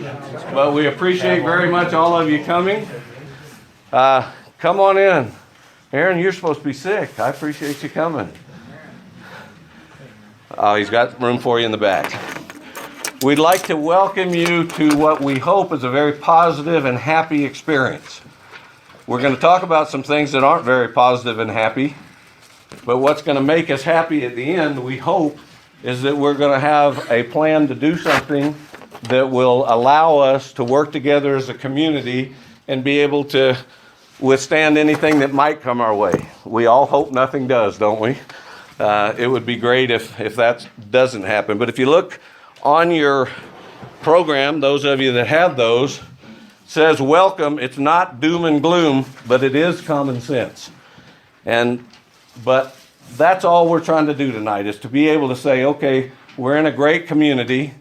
But we appreciate very much all of you coming. Come on in. Aaron, you're supposed to be sick. I appreciate you coming. Oh, he's got room for you in the back. We'd like to welcome you to what we hope is a very positive and happy experience. We're going to talk about some things that aren't very positive and happy, but what's going to make us happy at the end, we hope, is that we're going to have a plan to do something that will allow us to work together as a community and be able to withstand anything that might come our way. We all hope nothing does, don't we? It would be great if that doesn't happen. But if you look on your program, those of you that have those, says welcome. It's not doom and gloom, but it is common sense. But that's all we're trying to do tonight, is to be able to say, okay, we're in a great community.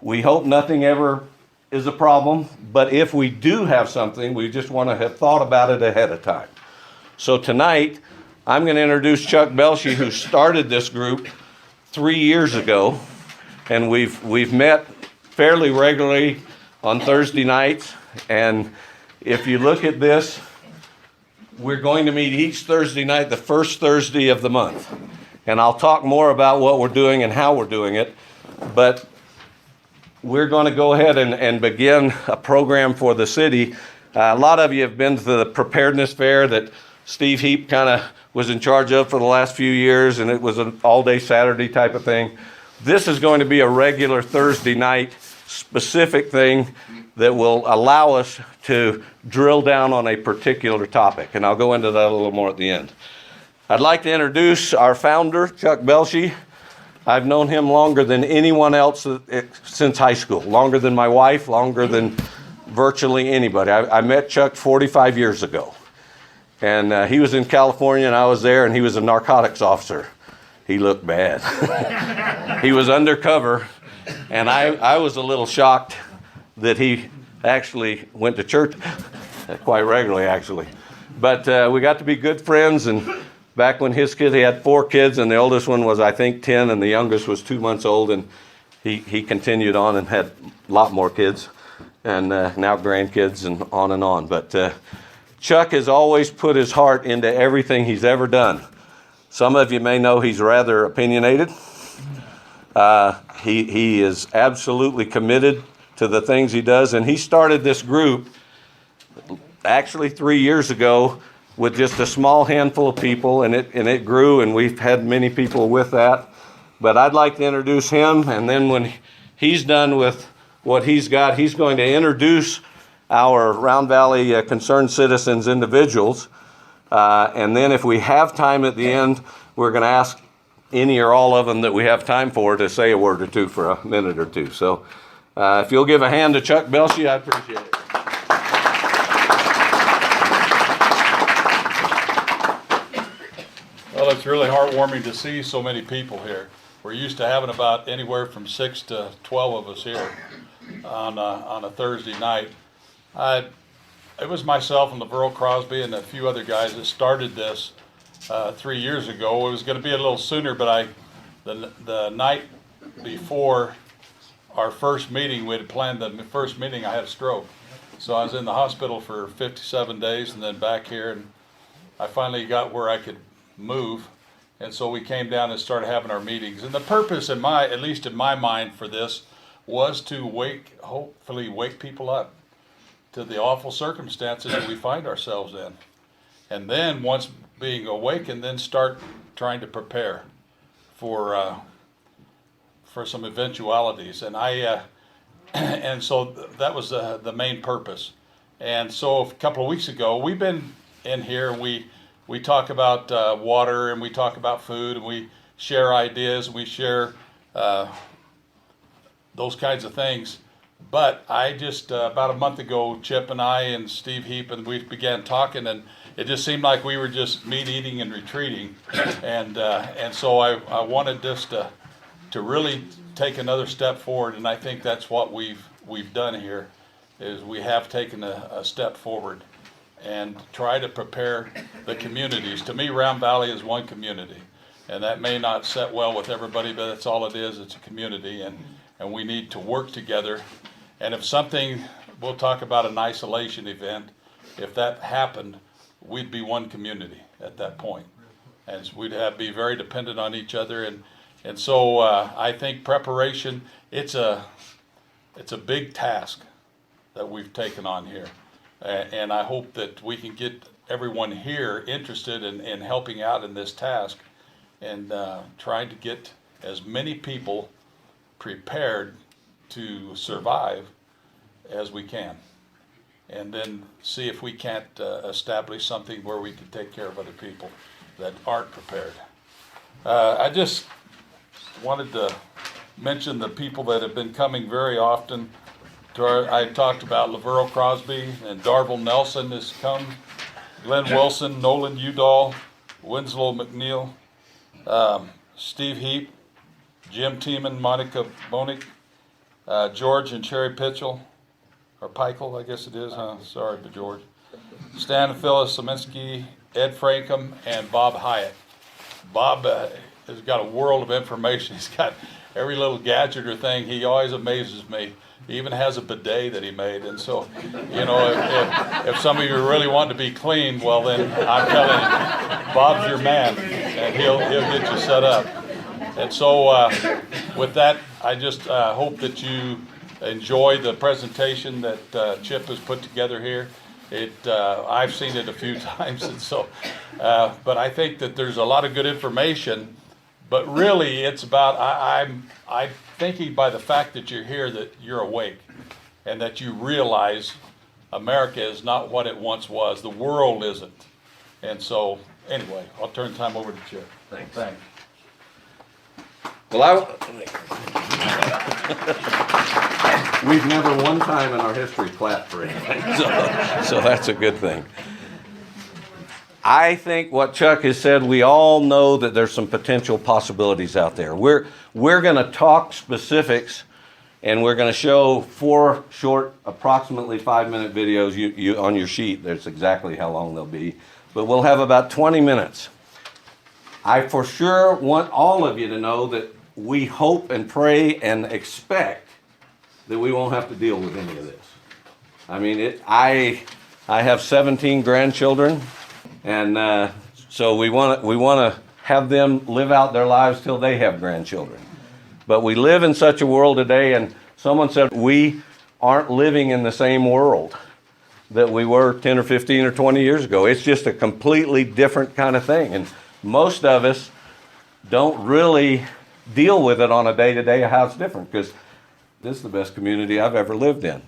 We hope nothing ever is a problem, but if we do have something, we just want to have thought about it ahead of time. So tonight, I'm going to introduce Chuck Belshey, who started this group 3 years ago, and we've met fairly regularly on Thursday nights. And if you look at this, we're going to meet each Thursday night, the first Thursday of the month. And I'll talk more about what we're doing and how we're doing it. But we're going to go ahead and begin a program for the city. A lot of you have been to the preparedness fair that Steve Heap kind of was in charge of for the last few years, and it was an all-day Saturday type of thing. This is going to be a regular Thursday night specific thing that will allow us to drill down on a particular topic, and I'll go into that a little more at the end. I'd like to introduce our founder, Chuck Belshey. I've known him longer than anyone else since high school, longer than my wife, longer than virtually anybody. I met Chuck 45 years ago, and he was in California, and I was there, and he was a narcotics officer. He looked bad. He was undercover, and I was a little shocked that he actually went to church quite regularly, actually. But we got to be good friends, and back when he had 4 kids, and the oldest one was, I think, 10, and the youngest was 2 months old, and he continued on and had a lot more kids, and now grandkids, and on. But Chuck has always put his heart into everything he's ever done. Some of you may know he's rather opinionated. He is absolutely committed to the things he does, and he started this group actually 3 years ago with just a small handful of people, and it grew, and we've had many people with that. But I'd like to introduce him, and then when he's done with what he's got, he's going to introduce our Round Valley Concerned Citizens individuals. And then if we have time at the end, we're going to ask any or all of them that we have time for to say a word or two for a minute or two. So if you'll give a hand to Chuck Belshey, I appreciate it. Well, it's really heartwarming to see so many people here. We're used to having about anywhere from 6 to 12 of us here on a Thursday night. It was myself and Laverne Crosby and a few other guys that started this 3 years ago. It was going to be a little sooner, but the night before our first meeting, we had planned the first meeting, I had a stroke. So I was in the hospital for 57 days and then back here, and I finally got where I could move. And so we came down and started having our meetings. And the purpose, at least in my mind, for this was to hopefully wake people up to the awful circumstances that we find ourselves in. And then once being awakened, then start trying to prepare for some eventualities. And and so that was the main purpose. And so a couple of weeks ago, we've been in here, and we talk about water, and we talk about food, and we share ideas, and we share those kinds of things. But I just, about a month ago, Chip and I and Steve Heap, and we began talking, and it just seemed like we were just meat eating and retreating. And so I wanted this to really take another step forward, and I think that's what we've done here, is we have taken a step forward and try to prepare the communities. To me, Round Valley is one community, and that may not set well with everybody, but that's all it is. It's a community, and we need to work together And if something, we'll talk about an isolation event, if that happened, we'd be one community at that point. And we'd be very dependent on each other. And so I think preparation, it's a big task that we've taken on here. And I hope that we can get everyone here interested in helping out in this task and trying to get as many people prepared to survive as we can. And then see if we can't establish something where we can take care of other people that aren't prepared. I just wanted to mention the people that have been coming very often. I talked about Lavero Crosby and Darville Nelson has come, Glenn Wilson, Nolan Udall, Winslow McNeil, Steve Heap, Jim Tiemann, Monica Bonick, George and Sherry Pitchell, or Peichel, I guess it is, huh? Sorry, but George. Stan and Phyllis Saminsky, Ed Frankham, and Bob Hyatt. Bob has got a world of information. He's got every little gadget or thing. He always amazes me. He even has a bidet that he made. And so, you know, if some of you really want to be clean, well then, I'm telling you, Bob's your man, and he'll get you set up. And so with that, I just hope that you enjoy the presentation that Chip has put together here. I've seen it a few times, and so, but I think that there's a lot of good information. But really, it's about I'm thinking by the fact that you're here that you're awake, and that you realize America is not what it once was. The world isn't. And so, anyway, I'll turn the time over to Chip. Thanks. Well, we've never one time in our history clapped for anything, so that's a good thing. I think what Chuck has said, we all know that there's some potential possibilities out there. We're going to talk specifics, and we're going to show 4 short, approximately 5-minute videos. You on your sheet, there's exactly how long they'll be, but we'll have about 20 minutes. I for sure want all of you to know that we hope and pray and expect that we won't have to deal with any of this. I mean, I have 17 grandchildren, and so we want to have them live out their lives till they have grandchildren. But we live in such a world today, and someone said we aren't living in the same world that we were 10 or 15 or 20 years ago. It's just a completely different kind of thing, and most of us don't really deal with it on a day-to-day how it's different, because this is the best community I've ever lived in.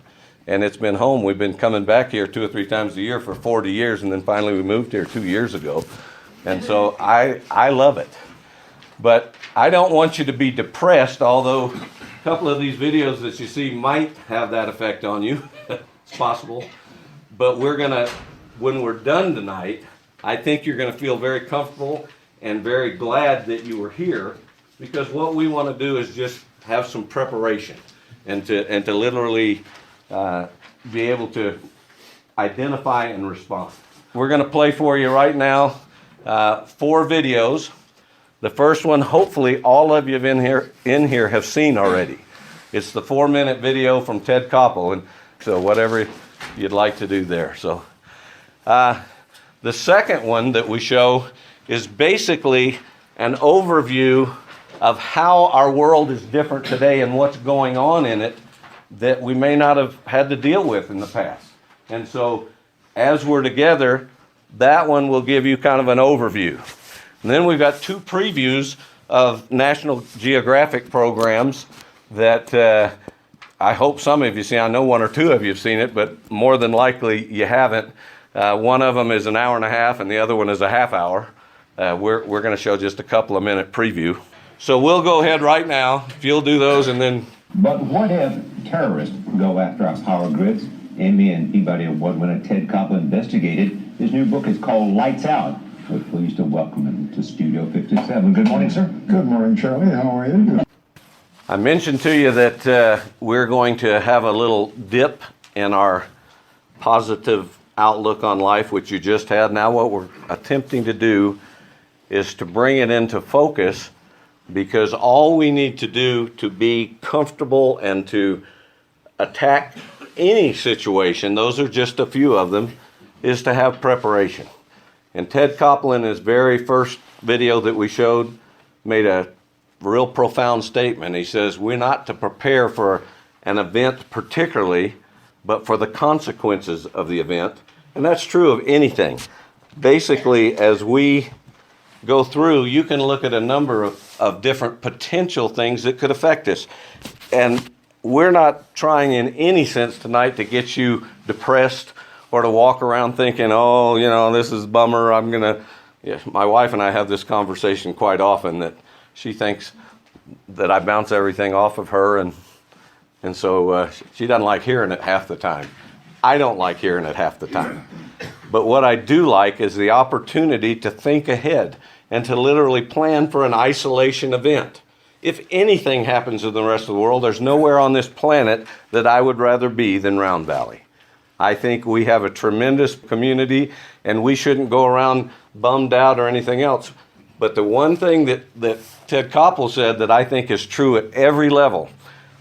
And it's been home. We've been coming back here 2 or 3 times a year for 40 years, and then finally we moved here 2 years ago. And so I love it. But I don't want you to be depressed, although a couple of these videos that you see might have that effect on you. It's possible. But when we're done tonight, I think you're going to feel very comfortable and very glad that you were here, because what we want to do is just have some preparation and to literally be able to identify and respond. We're going to play for you right now 4 videos. The first one, hopefully all of you in here have seen already. It's the 4-minute video from Ted Koppel, and so whatever you'd like to do there. So the second one that we show is basically an overview of how our world is different today and what's going on in it that we may not have had to deal with in the past. And so as we're together, that one will give you kind of an overview. And then we've got 2 previews of National Geographic programs that I hope some of you see. I know 1 or 2 of you have seen it, but more than likely you haven't. One of them is an hour and a half, and the other one is a half hour. We're going to show just a couple of minute preview. So we'll go ahead right now, if you'll do those, and then... But what if terrorists go after our power grids? Emmy and Peabody Award winner Ted Koppel investigated. His new book is called Lights Out. We're pleased to welcome him to Studio 57. Good morning, sir. Good morning, Charlie. How are you? I mentioned to you that we're going to have a little dip in our positive outlook on life, which you just had. Now what we're attempting to do is to bring it into focus, because all we need to do to be comfortable and to attack any situation, those are just a few of them, is to have preparation. And Ted Koppel, in his very first video that we showed, made a real profound statement. He says, we're not to prepare for an event particularly, but for the consequences of the event. And that's true of anything. Basically, as we go through, you can look at a number of different potential things that could affect us. And we're not trying in any sense tonight to get you depressed or to walk around thinking, oh, you know, this is a bummer. My wife and I have this conversation quite often, that she thinks that I bounce everything off of her, and so she doesn't like hearing it half the time. I don't like hearing it half the time. But what I do like is the opportunity to think ahead and to literally plan for an isolation event. If anything happens in the rest of the world, there's nowhere on this planet that I would rather be than Round Valley. I think we have a tremendous community, and we shouldn't go around bummed out or anything else. But the one thing that Ted Koppel said that I think is true at every level,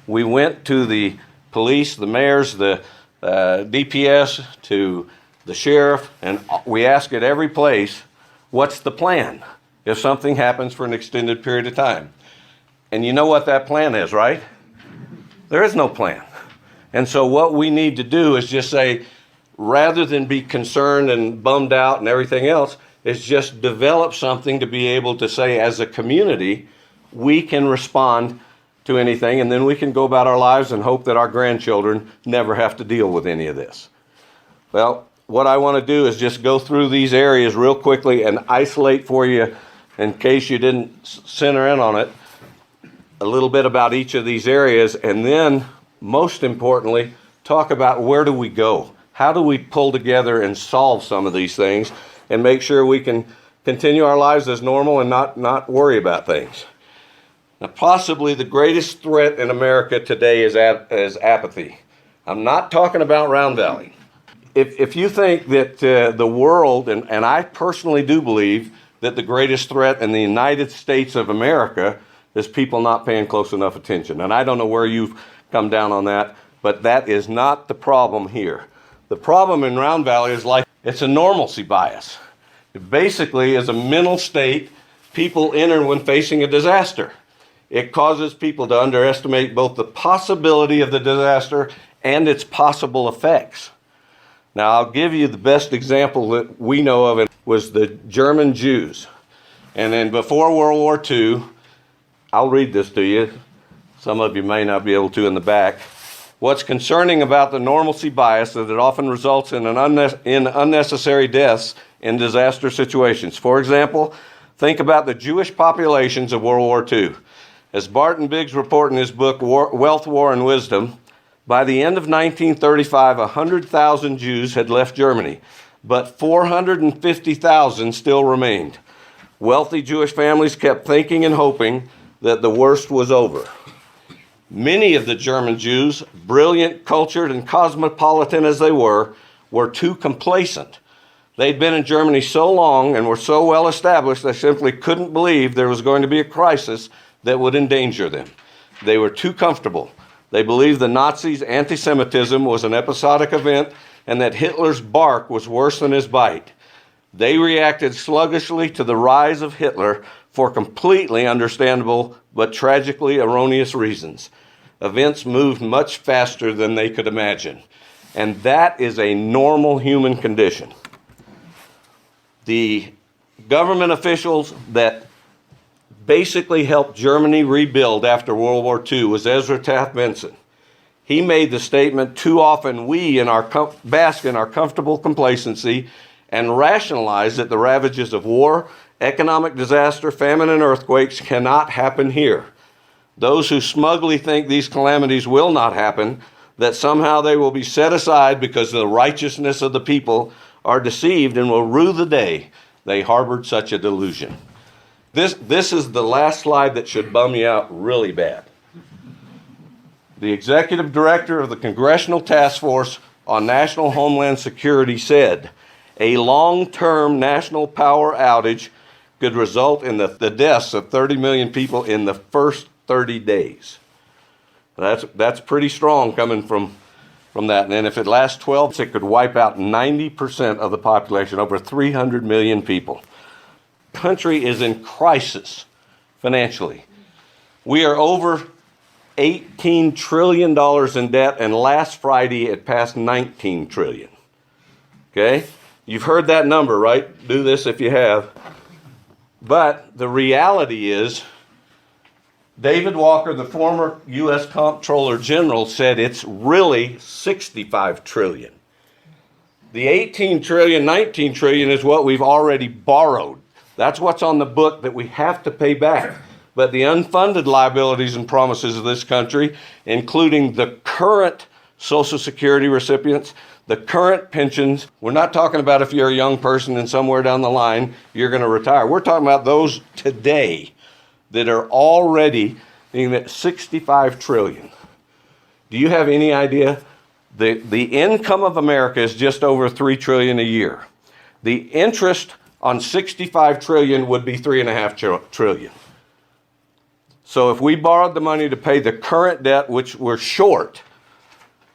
we went to the police, the mayors, the DPS, to the sheriff, and we ask at every place, what's the plan if something happens for an extended period of time? And you know what that plan is, right? There is no plan. And so what we need to do is just say, rather than be concerned and bummed out and everything else, is just develop something to be able to say, as a community, we can respond to anything, and then we can go about our lives and hope that our grandchildren never have to deal with any of this. Well, what I want to do is just go through these areas real quickly and isolate for you, in case you didn't center in on it, a little bit about each of these areas, and then, most importantly, talk about where do we go? How do we pull together and solve some of these things and make sure we can continue our lives as normal and not worry about things? Now, possibly the greatest threat in America today is apathy. I'm not talking about Round Valley. If you think that the world, and I personally do believe that the greatest threat in the United States of America is people not paying close enough attention. And I don't know where you've come down on that, but that is not the problem here. The problem in Round Valley is it's a normalcy bias. It basically is a mental state people enter when facing a disaster. It causes people to underestimate both the possibility of the disaster and its possible effects. Now, I'll give you the best example that we know of. It was the German Jews. And then before World War II, I'll read this to you. Some of you may not be able to in the back. What's concerning about the normalcy bias is that it often results in unnecessary deaths in disaster situations. For example, think about the Jewish populations of World War II. As Barton Biggs reported in his book, Wealth, War, and Wisdom, by the end of 1935, 100,000 Jews had left Germany, but 450,000 still remained. Wealthy Jewish families kept thinking and hoping that the worst was over. Many of the German Jews, brilliant, cultured, and cosmopolitan as they were too complacent. They'd been in Germany so long and were so well established, they simply couldn't believe there was going to be a crisis that would endanger them. They were too comfortable. They believed the Nazis' anti-Semitism was an episodic event and that Hitler's bark was worse than his bite. They reacted sluggishly to the rise of Hitler for completely understandable but tragically erroneous reasons. Events moved much faster than they could imagine, and that is a normal human condition. The government officials that basically helped Germany rebuild after World War II was Ezra Taft Benson. He made the statement, too often we bask in our comfortable complacency and rationalize that the ravages of war, economic disaster, famine, and earthquakes cannot happen here. Those who smugly think these calamities will not happen, that somehow they will be set aside because the righteousness of the people, are deceived and will rue the day they harbored such a delusion. This is the last slide that should bum you out really bad. The executive director of the Congressional Task Force on National Homeland Security said, a long-term national power outage could result in the deaths of 30 million people in the first 30 days. That's pretty strong coming from that. And then if it lasts 12, it could wipe out 90% of the population, over 300 million people. Country is in crisis financially. We are over $18 trillion in debt, and last Friday it passed 19 trillion. Okay? You've heard that number, right? Do this if you have. But the reality is, David Walker, the former U.S. Comptroller General, said it's really 65 trillion. The 18 trillion, 19 trillion is what we've already borrowed. That's what's on the book that we have to pay back. But the unfunded liabilities and promises of this country, including the current Social Security recipients, the current pensions, we're not talking about if you're a young person and somewhere down the line you're going to retire. We're talking about those today that are already being at 65 trillion. Do you have any idea? The income of America is just over 3 trillion a year. The interest on 65 trillion would be 3.5 trillion. So if we borrowed the money to pay the current debt, which we're short,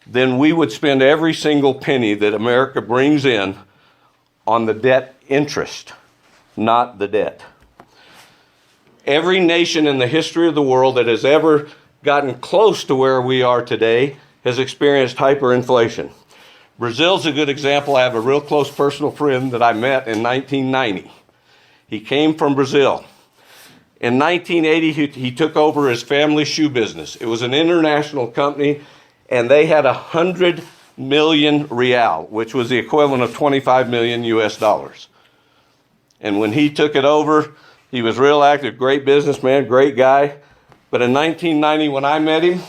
then we would spend every single penny that America brings in on the debt interest, not the debt. Every nation in the history of the world that has ever gotten close to where we are today has experienced hyperinflation. Brazil's a good example. I have a real close personal friend that I met in 1990. He came from Brazil. In 1980, he took over his family shoe business. It was an international company, and they had 100 million real, which was the equivalent of 25 million US dollars. And when he took it over, he was real active, great businessman, great guy. But in 1990, when I met him,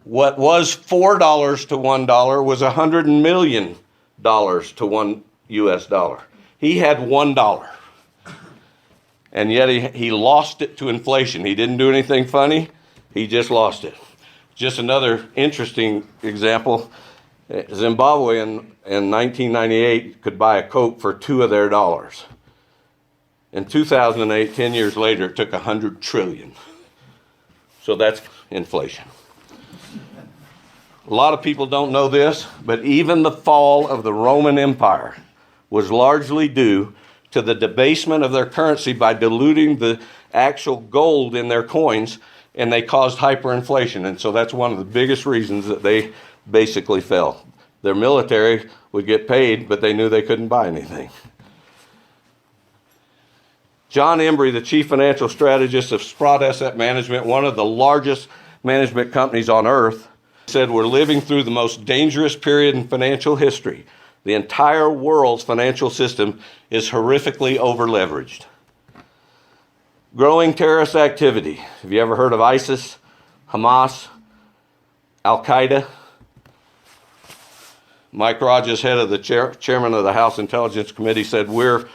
what was $4 to $1 was $100 million to one US dollar. He had $1. And yet he lost it to inflation. He didn't do anything funny. He just lost it. Just another interesting example. Zimbabwe in 1998 could buy a Coke for $2 of their dollars. In 2008, 10 years later, it took 100 trillion. So that's inflation. A lot of people don't know this, but even the fall of the Roman Empire was largely due to the debasement of their currency by diluting the actual gold in their coins, and they caused hyperinflation. And so that's one of the biggest reasons that they basically fell. Their military would get paid, but they knew they couldn't buy anything. John Embry, the chief financial strategist of Sprott Asset Management, one of the largest management companies on earth, said we're living through the most dangerous period in financial history. The entire world's financial system is horrifically over-leveraged. Growing terrorist activity. Have you ever heard of ISIS, Hamas, Al-Qaeda? Mike Rogers, head of the chairman of the House Intelligence Committee, said we're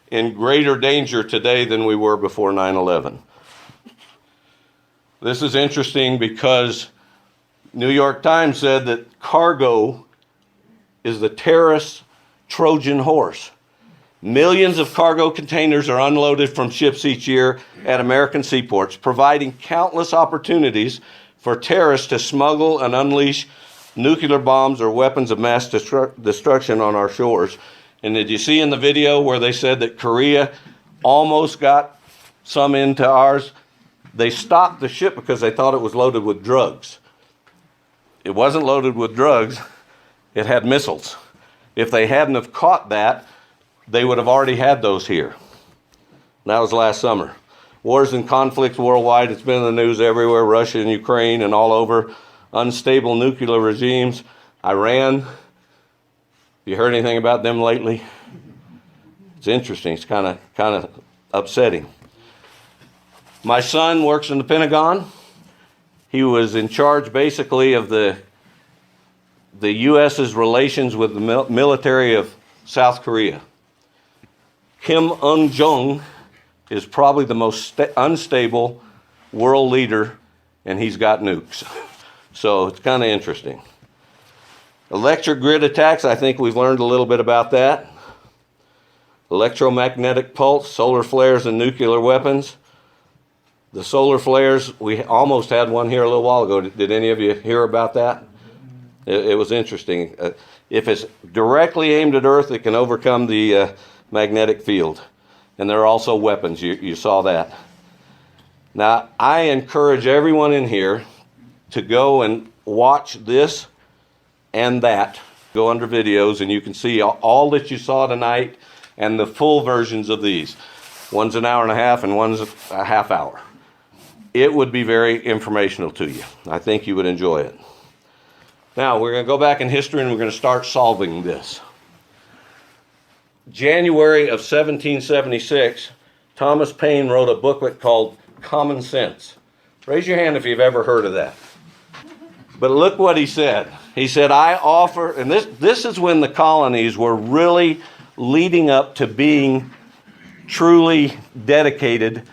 in greater danger today than we were before 9/11. This is interesting because New York Times said that cargo is the terrorist Trojan horse. Millions of cargo containers are unloaded from ships each year at American seaports, providing countless opportunities for terrorists to smuggle and unleash nuclear bombs or weapons of mass destruction on our shores. And did you see in the video where they said that Korea almost got some into ours? They stopped the ship because they thought it was loaded with drugs. It wasn't loaded with drugs. It had missiles. If they hadn't have caught that, they would have already had those here. That was last summer. Wars and conflicts worldwide. It's been in the news everywhere, Russia and Ukraine and all over. Unstable nuclear regimes. Iran. You heard anything about them lately? It's interesting. It's kind of upsetting. My son works in the Pentagon. He was in charge basically of the U.S.'s relations with the military of South Korea. Kim Un-jung is probably the most unstable world leader, and he's got nukes. So it's kind of interesting. Electric grid attacks, I think we've learned a little bit about that. Electromagnetic pulse, solar flares, and nuclear weapons. The solar flares, we almost had one here a little while ago. Did any of you hear about that? It was interesting. If it's directly aimed at Earth, it can overcome the magnetic field. And there are also weapons. You saw that. Now, I encourage everyone in here to go and watch this and that. Go under videos and you can see all that you saw tonight and the full versions of these. One's an hour and a half and one's a half hour. It would be very informational to you. I think you would enjoy it. Now, we're going to go back in history and we're going to start solving this. January of 1776, Thomas Paine wrote a booklet called Common Sense. Raise your hand if you've ever heard of that. But look what he said. He said, I offer, and this is when the colonies were really leading up to being truly dedicated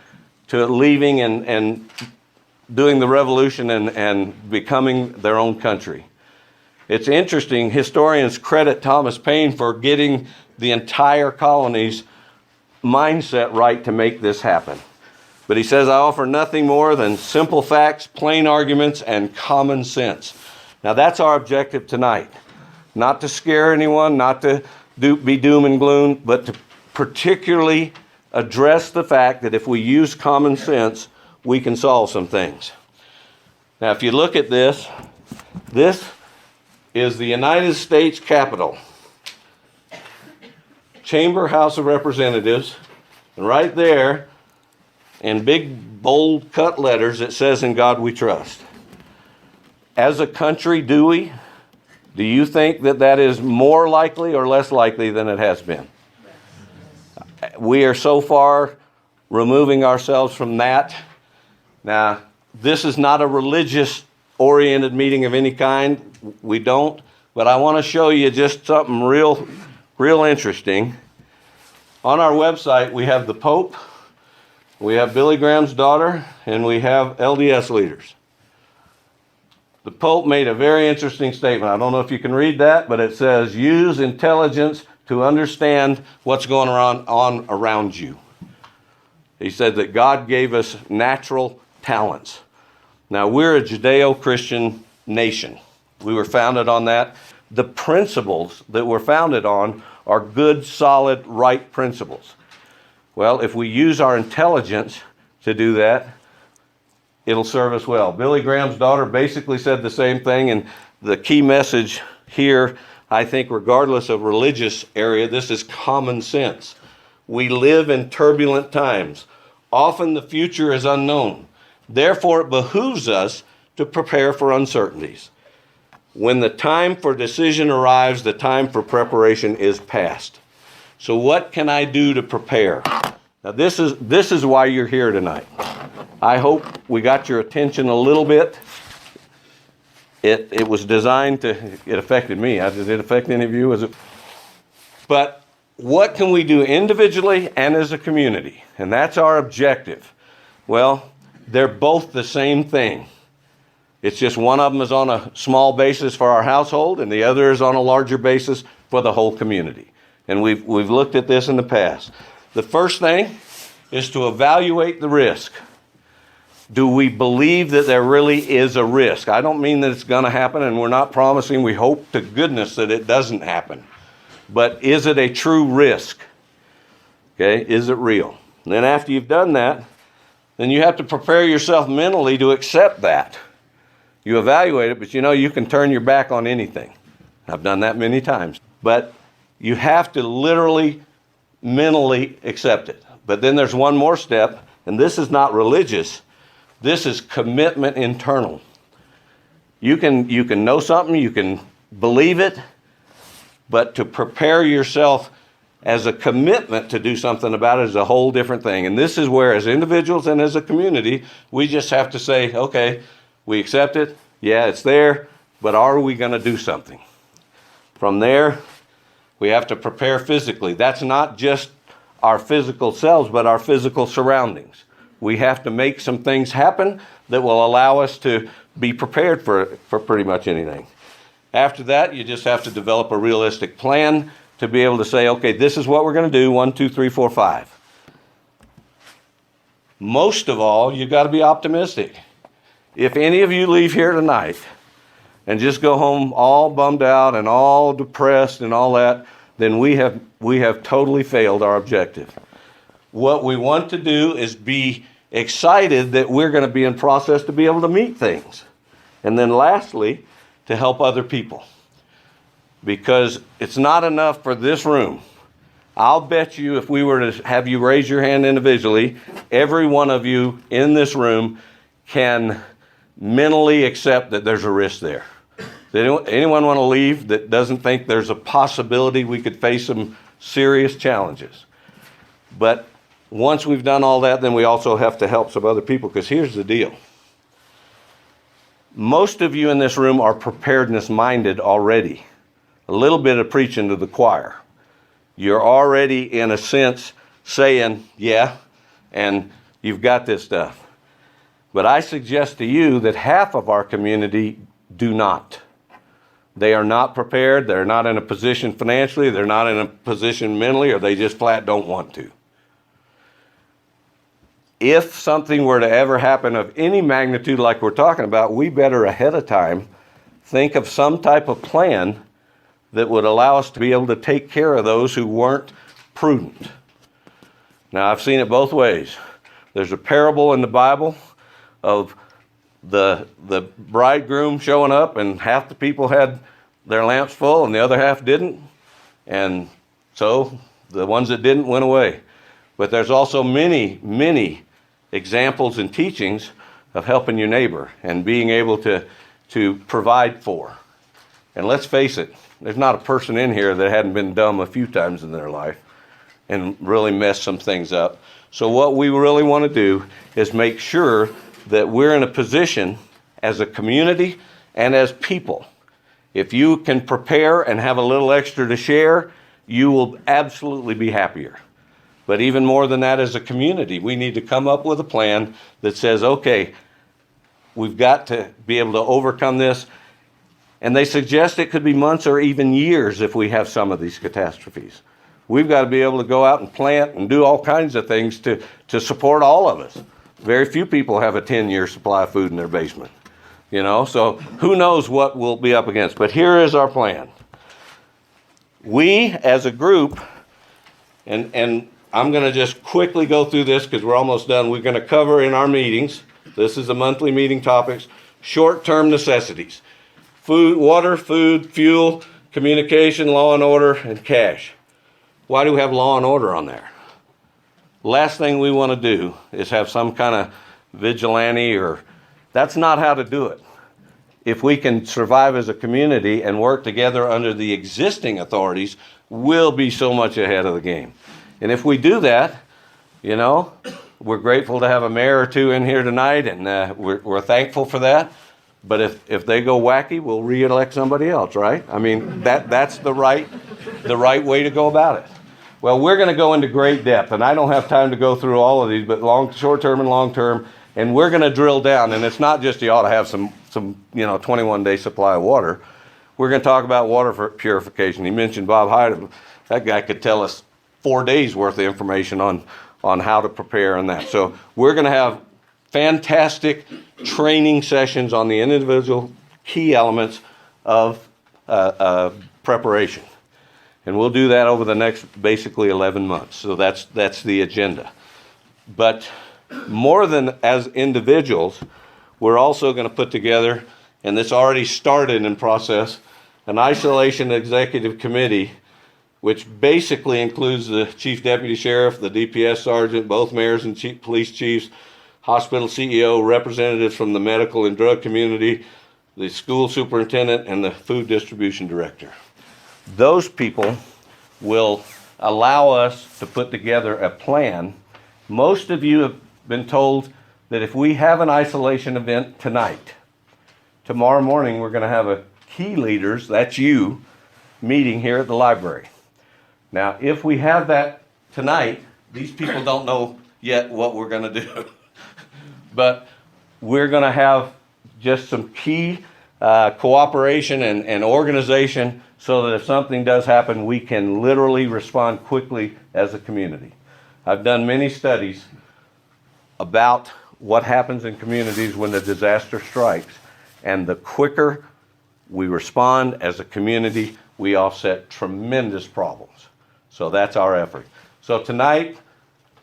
to leaving and doing the revolution and becoming their own country. It's interesting, historians credit Thomas Paine for getting the entire colony's mindset right to make this happen. But he says, I offer nothing more than simple facts, plain arguments, and common sense. Now that's our objective tonight. Not to scare anyone, not to be doom and gloom, but to particularly address the fact that if we use common sense, we can solve some things. Now, if you look at this, this is the United States Capitol. Chamber House of Representatives. And right there, in big, bold cut letters, it says, In God we trust. As a country, do we? Do you think that that is more likely or less likely than it has been? We are so far removing ourselves from that. Now, this is not a religious-oriented meeting of any kind. We don't. But I want to show you just something real interesting. On our website, we have the Pope, we have Billy Graham's daughter, and we have LDS leaders. The Pope made a very interesting statement. I don't know if you can read that, but it says, use intelligence to understand what's going on around you. He said that God gave us natural talents. Now, we're a Judeo-Christian nation. We were founded on that. The principles that we're founded on are good, solid, right principles. Well, if we use our intelligence to do that, it'll serve us well. Billy Graham's daughter basically said the same thing, and the key message here, I think, regardless of religious area, this is common sense. We live in turbulent times. Often the future is unknown. Therefore, it behooves us to prepare for uncertainties. When the time for decision arrives, the time for preparation is past. So what can I do to prepare? Now, this is why you're here tonight. I hope we got your attention a little bit. It was designed to, it affected me. Did it affect any of you? But what can we do individually and as a community? And that's our objective. Well, they're both the same thing. It's just one of them is on a small basis for our household and the other is on a larger basis for the whole community. And we've looked at this in the past. The first thing is to evaluate the risk. Do we believe that there really is a risk? I don't mean that it's going to happen, and we're not promising, we hope to goodness that it doesn't happen. But is it a true risk? Okay, is it real? And then after you've done that, then you have to prepare yourself mentally to accept that. You evaluate it, but you can turn your back on anything. I've done that many times. But you have to literally, mentally accept it. But then there's one more step, and this is not religious. This is commitment internal. You can know something, you can believe it, but to prepare yourself as a commitment to do something about it is a whole different thing. And this is where, as individuals and as a community, we just have to say, okay, we accept it, yeah, it's there, but are we going to do something? From there, we have to prepare physically. That's not just our physical selves, but our physical surroundings. We have to make some things happen that will allow us to be prepared for pretty much anything. After that, you just have to develop a realistic plan to be able to say, okay, this is what we're going to do, 1, 2, 3, 4, 5. Most of all, you've got to be optimistic. If any of you leave here tonight and just go home all bummed out and all depressed and all that, then we have totally failed our objective. What we want to do is be excited that we're going to be in process to be able to meet things. And then lastly, to help other people. Because it's not enough for this room. I'll bet you if we were to have you raise your hand individually, every one of you in this room can mentally accept that there's a risk there. Does anyone want to leave that doesn't think there's a possibility we could face some serious challenges? But once we've done all that, then we also have to help some other people, because here's the deal. Most of you in this room are preparedness minded already. A little bit of preaching to the choir. You're already, in a sense, saying, yeah, and you've got this stuff. But I suggest to you that half of our community do not. They are not prepared. They're not in a position financially. They're not in a position mentally, or they just flat don't want to. If something were to ever happen of any magnitude like we're talking about, we better ahead of time think of some type of plan that would allow us to be able to take care of those who weren't prudent. Now, I've seen it both ways. There's a parable in the Bible of the bridegroom showing up, and half the people had their lamps full and the other half didn't. And so the ones that didn't went away. But there's also many, many examples and teachings of helping your neighbor and being able to provide for. And let's face it, there's not a person in here that hadn't been dumb a few times in their life and really messed some things up. So what we really want to do is make sure that we're in a position as a community and as people. If you can prepare and have a little extra to share, you will absolutely be happier. But even more than that, as a community, we need to come up with a plan that says, okay, we've got to be able to overcome this. And they suggest it could be months or even years if we have some of these catastrophes. We've got to be able to go out and plant and do all kinds of things to support all of us. Very few people have a 10-year supply of food in their basement, so who knows what we'll be up against. But here is our plan. We, as a group, and I'm going to just quickly go through this because we're almost done. We're going to cover in our meetings, this is a monthly meeting topics, short-term necessities. Food, water, food, fuel, communication, law and order, and cash. Why do we have law and order on there? Last thing we want to do is have some kind of vigilante, or that's not how to do it. If we can survive as a community and work together under the existing authorities, we'll be so much ahead of the game. And if we do that, we're grateful to have a mayor or two in here tonight, and we're thankful for that. But if they go wacky, we'll re-elect somebody else, right? I mean, that's the right way to go about it. Well, we're going to go into great depth, and I don't have time to go through all of these, but short-term and long-term, and we're going to drill down. And it's not just you ought to have some 21-day supply of water. We're going to talk about water purification. He mentioned Bob Hyde. That guy could tell us 4 days worth of information on how to prepare and that. So we're going to have fantastic training sessions on the individual key elements of preparation. And we'll do that over the next basically 11 months. So that's the agenda. But more than as individuals, we're also going to put together, and this already started in process, an isolation executive committee, which basically includes the chief deputy sheriff, the DPS sergeant, both mayors and police chiefs, hospital CEO, representatives from the medical and drug community, the school superintendent, and the food distribution director. Those people will allow us to put together a plan. Most of you have been told that if we have an isolation event tonight, tomorrow morning we're going to have a key leaders, that's you, meeting here at the library. Now, if we have that tonight, these people don't know yet what we're going to do. But we're going to have just some key cooperation and organization so that if something does happen, we can literally respond quickly as a community. I've done many studies about what happens in communities when the disaster strikes. And the quicker we respond as a community, we offset tremendous problems. So that's our effort. So tonight,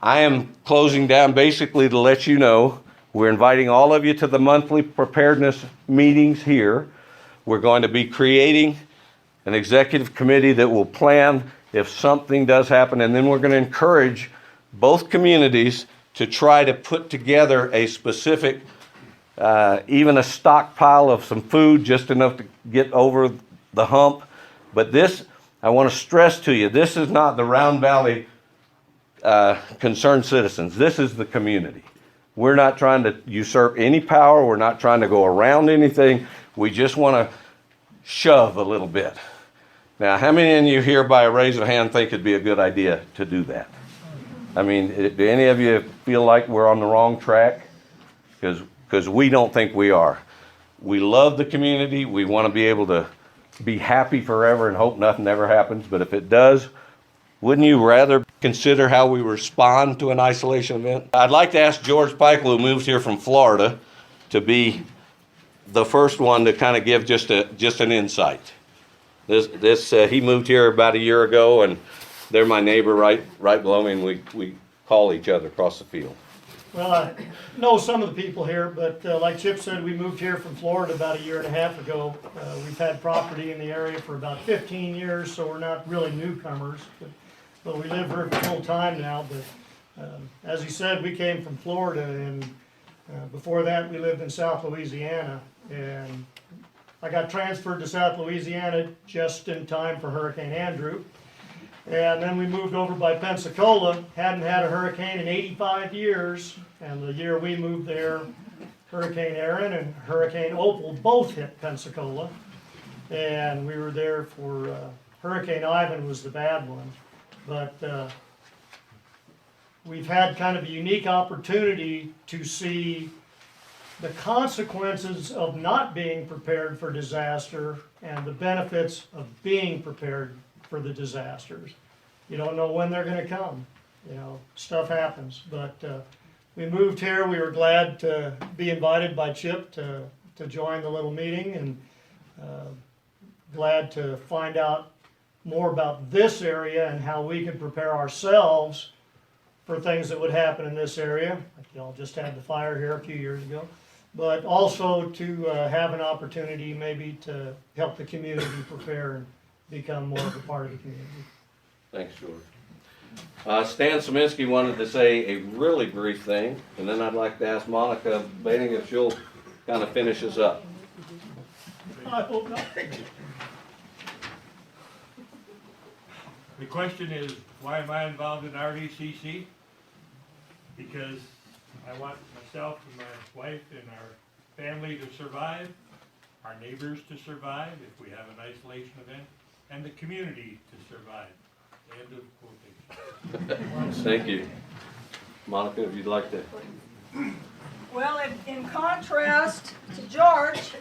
I am closing down basically to let you know we're inviting all of you to the monthly preparedness meetings here. We're going to be creating an executive committee that will plan if something does happen, and then we're going to encourage both communities to try to put together a specific, even a stockpile of some food, just enough to get over the hump. But this, I want to stress to you, this is not the Round Valley concerned citizens. This is the community. We're not trying to usurp any power. We're not trying to go around anything. We just want to shove a little bit. Now, how many of you here by a raise of hand think it'd be a good idea to do that? I mean, do any of you feel like we're on the wrong track? Because we don't think we are. We love the community. We want to be able to be happy forever and hope nothing ever happens. But if it does, wouldn't you rather consider how we respond to an isolation event? I'd like to ask George Peichel, who moved here from Florida, to be the first one to kind of give just an insight. He moved here about a year ago, and they're my neighbor right below me, and we call each other across the field. Well, I know some of the people here, but like Chip said, we moved here from Florida about a year and a half ago. We've had property in the area for about 15 years, so we're not really newcomers, but we live here full time now. But as he said, we came from Florida, and before that we lived in South Louisiana, and I got transferred to South Louisiana just in time for Hurricane Andrew. And then we moved over by Pensacola, hadn't had a hurricane in 85 years, and the year we moved there, Hurricane Aaron and Hurricane Opal both hit Pensacola, and we were there for, Hurricane Ivan was the bad one, but we've had kind of a unique opportunity to see the consequences of not being prepared for disaster and the benefits of being prepared for the disasters. You don't know when they're going to come. You know, stuff happens. But we moved here. We were glad to be invited by Chip to join the little meeting, and glad to find out more about this area and how we could prepare ourselves for things that would happen in this area. Like y'all just had the fire here a few years ago. But also to have an opportunity maybe to help the community prepare and become more of a part of the community. Thanks, George. Stan Saminsky wanted to say a really brief thing, and then I'd like to ask Monica Baiting if she'll kind of finish us up. I hope not. The question is, why am I involved in RDCC? Because I want myself and my wife and our family to survive, our neighbors to survive if we have an isolation event, and the community to survive. End of quotation. Thank you. Monica, if you'd like to. Well, in contrast to George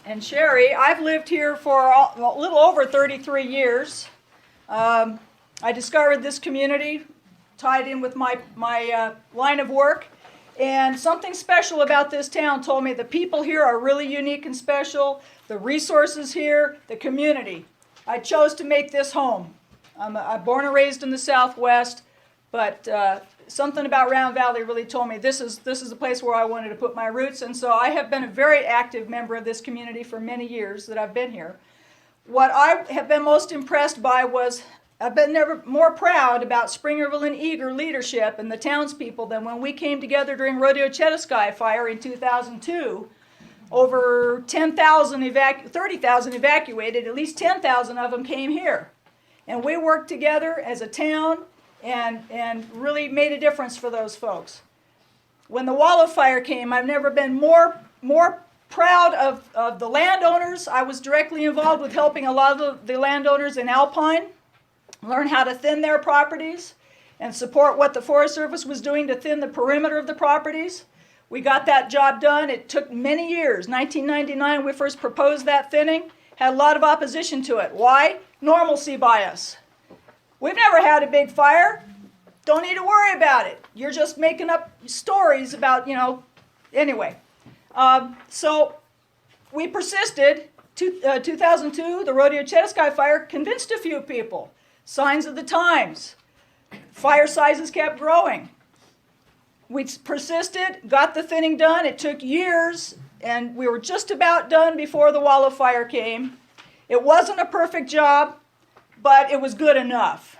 and Sherry, I've lived here for a little over 33 years. I discovered this community tied in with my line of work, and something special about this town told me the people here are really unique and special, the resources here, the community. I chose to make this home. I'm born and raised in the Southwest, but something about Round Valley really told me this is the place where I wanted to put my roots, and so I have been a very active member of this community for many years that I've been here. What I have been most impressed by was I've been never more proud about Springerville and Eager leadership and the townspeople than when we came together during Rodeo Chetaskai fire in 2002. Over 30,000 evacuated, at least 10,000 of them came here. And we worked together as a town and really made a difference for those folks. When the Wallow fire came, I've never been more proud of the landowners. I was directly involved with helping a lot of the landowners in Alpine learn how to thin their properties and support what the Forest Service was doing to thin the perimeter of the properties. We got that job done. It took many years. 1999, we first proposed that thinning. Had a lot of opposition to it. Why? Normalcy bias. We've never had a big fire. don't need to worry about it. You're just making up stories about, anyway. So we persisted. 2002, the Rodeo Chetaskai fire convinced a few people. Signs of the times. Fire sizes kept growing. We persisted, got the thinning done. It took years, and we were just about done before the wall of fire came. It wasn't a perfect job, but it was good enough.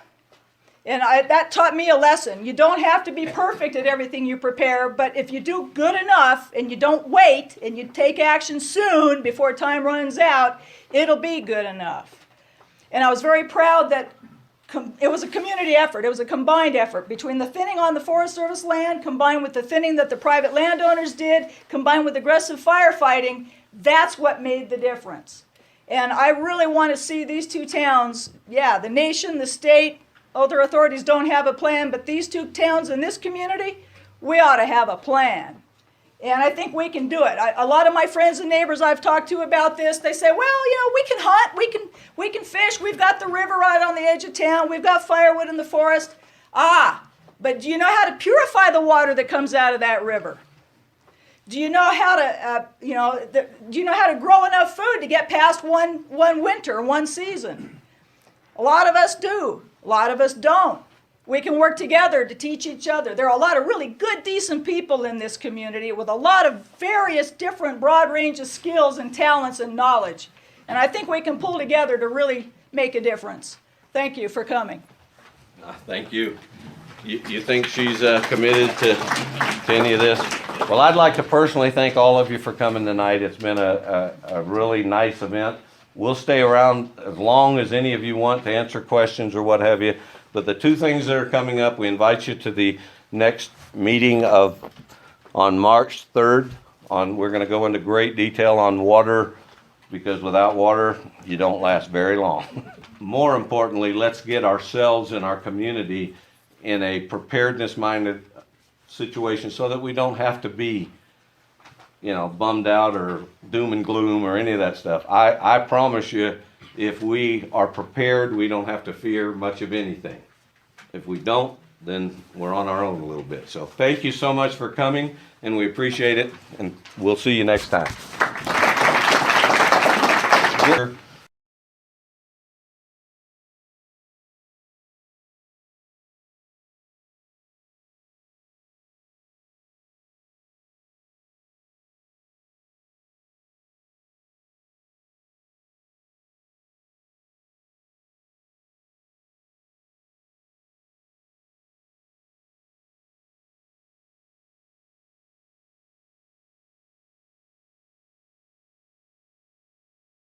And that taught me a lesson. You don't have to be perfect at everything you prepare, but if you do good enough and you don't wait and you take action soon before time runs out, it'll be good enough. And I was very proud that it was a community effort. It was a combined effort between the thinning on the Forest Service land, combined with the thinning that the private landowners did, combined with aggressive firefighting. That's what made the difference. And I really want to see these two towns, the nation, the state, other authorities don't have a plan, but these two towns in this community, we ought to have a plan. And I think we can do it. A lot of my friends and neighbors I've talked to about this, they say, well, we can hunt, we can fish, we've got the river right on the edge of town, we've got firewood in the forest. But do you know how to purify the water that comes out of that river? Do you know how to, do you know how to grow enough food to get past one winter, one season? A lot of us do. A lot of us don't. We can work together to teach each other. There are a lot of really good, decent people in this community with a lot of various different broad range of skills and talents and knowledge. And I think we can pull together to really make a difference. Thank you for coming. Thank you. You think she's committed to any of this? Well, I'd like to personally thank all of you for coming tonight. It's been a really nice event. We'll stay around as long as any of you want to answer questions or what have you. But the two things that are coming up, we invite you to the next meeting on March 3rd. We're going to go into great detail on water, because without water, you don't last very long. More importantly, let's get ourselves and our community in a preparedness-minded situation so that we don't have to be bummed out or doom and gloom or any of that stuff. I promise you, if we are prepared, we don't have to fear much of anything. If we don't, then we're on our own a little bit. So thank you so much for coming, and we appreciate it, and we'll see you next time.